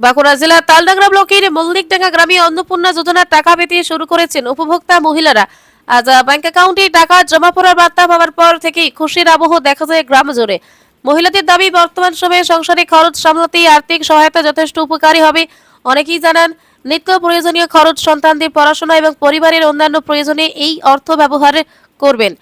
বাঁকুড়া জেলার তালডাংরা ব্লকের মল্লিকডাঙ্গা গ্রামে অন্নপূর্ণা যোজনার টাকা পেতে শুরু করেছেন উপভোক্তা মহিলারা। আজ ব্যাংক অ্যাকাউন্টে টাকা জমা পড়ার বার্তা পাওয়ার পর থেকেই খুশির আবহ দেখা যায় গ্রাম জুড়ে। মহিলাদের দাবি, বর্তমান সময়ে সংসারে খরচ সামলাতেই আর্থিক সহায়তা যথেষ্ট উপকারী হবে। অনেকেই জানান, নিত্য প্রয়োজনীয় খরচ, সন্তানদের পড়াশোনা এবং পরিবারের অন্যান্য প্রয়োজনে এই অর্থ ব্যবহার করবেন।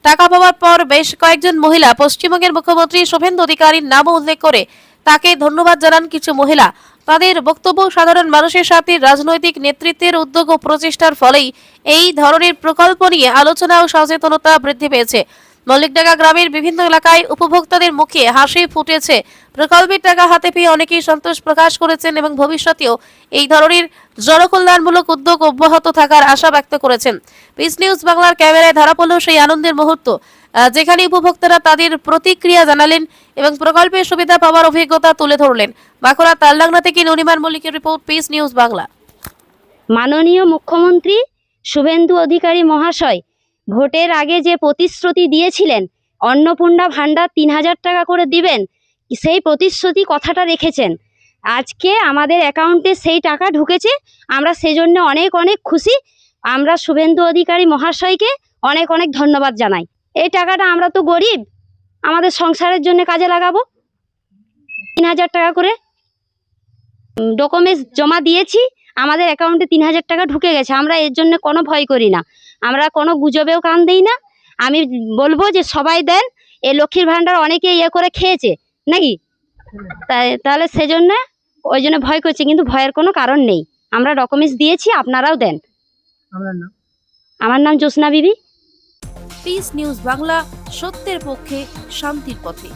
টাকা পাওয়ার পর বেশ কয়েকজন মহিলা পশ্চিমবঙ্গের মুখ্যমন্ত্রী শুভেন্দু অধিকারীর নাম উল্লেখ করে তাকে ধন্যবাদ জানান কিছু মহিলা। তাদের বক্তব্য, সাধারণ মানুষের সাথে রাজনৈতিক নেতৃত্বের উদ্যোগ ও প্রচেষ্টার ফলেই এই ধরনের প্রকল্প নিয়ে আলোচনা ও সচেতনতা বৃদ্ধি পেয়েছে। মল্লিকডাঙ্গা গ্রামের বিভিন্ন এলাকায় উপভোক্তাদের মুখে হাসি ফুটেছে। প্রকল্পের টাকা হাতে পেয়ে অনেকেই সন্তোষ প্রকাশ করেছেন এবং ভবিষ্যতেও এই ধরনের জনকল্যাণমূলক উদ্যোগ অব্যাহত থাকার আশা ব্যক্ত করেছেন। পিস নিউজ বাংলার ক্যামেরায় ধরা পড়ল সেই আনন্দের মুহূর্ত, যেখানে উপভোক্তারা তাদের প্রতিক্রিয়া জানালেন এবং প্রকল্পের সুবিধা পাওয়ার অভিজ্ঞতা তুলে ধরলেন। বাঁকুড়া তালডাংরা থেকে ননিমান মল্লিকের রিপোর্ট, পিস নিউজ বাংলা। মাননীয় মুখ্যমন্ত্রী শুভেন্দু অধিকারী মহাশয় ভোটের আগে যে প্রতিশ্রুতি দিয়েছিলেন, অন্নপূর্ণা ভাণ্ডার ৩,০০০ টাকা করে দিবেন, সেই প্রতিশ্রুতি কথাটা রেখেছেন। আজকে আমাদের অ্যাকাউন্টে সেই টাকা ঢুকেছে, আমরা সেজন্য অনেক অনেক খুশি। আমরা শুভেন্দু অধিকারী মহাশয়কে অনেক অনেক ধন্যবাদ জানাই। এই টাকাটা আমরা তো গরিব, আমাদের সংসারের জন্য কাজে লাগাবো। ৩,০০০ টাকা করে ডকুমেন্টস জমা দিয়েছি, আমাদের অ্যাকাউন্টে ৩,০০০ টাকা ঢুকে গেছে। আমরা এর জন্য কোনো ভয় করি না, আমরা কোনো গুজবেও কান দিই না। আমি বলবো যে সবাই দেন, এই লক্ষ্মীর ভাণ্ডার অনেকে করে খেয়েছে নাকি, তাহলে সেজন্য ওই জন্য ভয় করছে, কিন্তু ভয়ের কোনো কারণ নেই। আমরা ডকুমেন্টস দিয়েছি, আপনারাও দেন। আমার নাম জ্যোৎস্না বিবি। পিস নিউজ বাংলা, সত্যের পক্ষে, শান্তির পথে।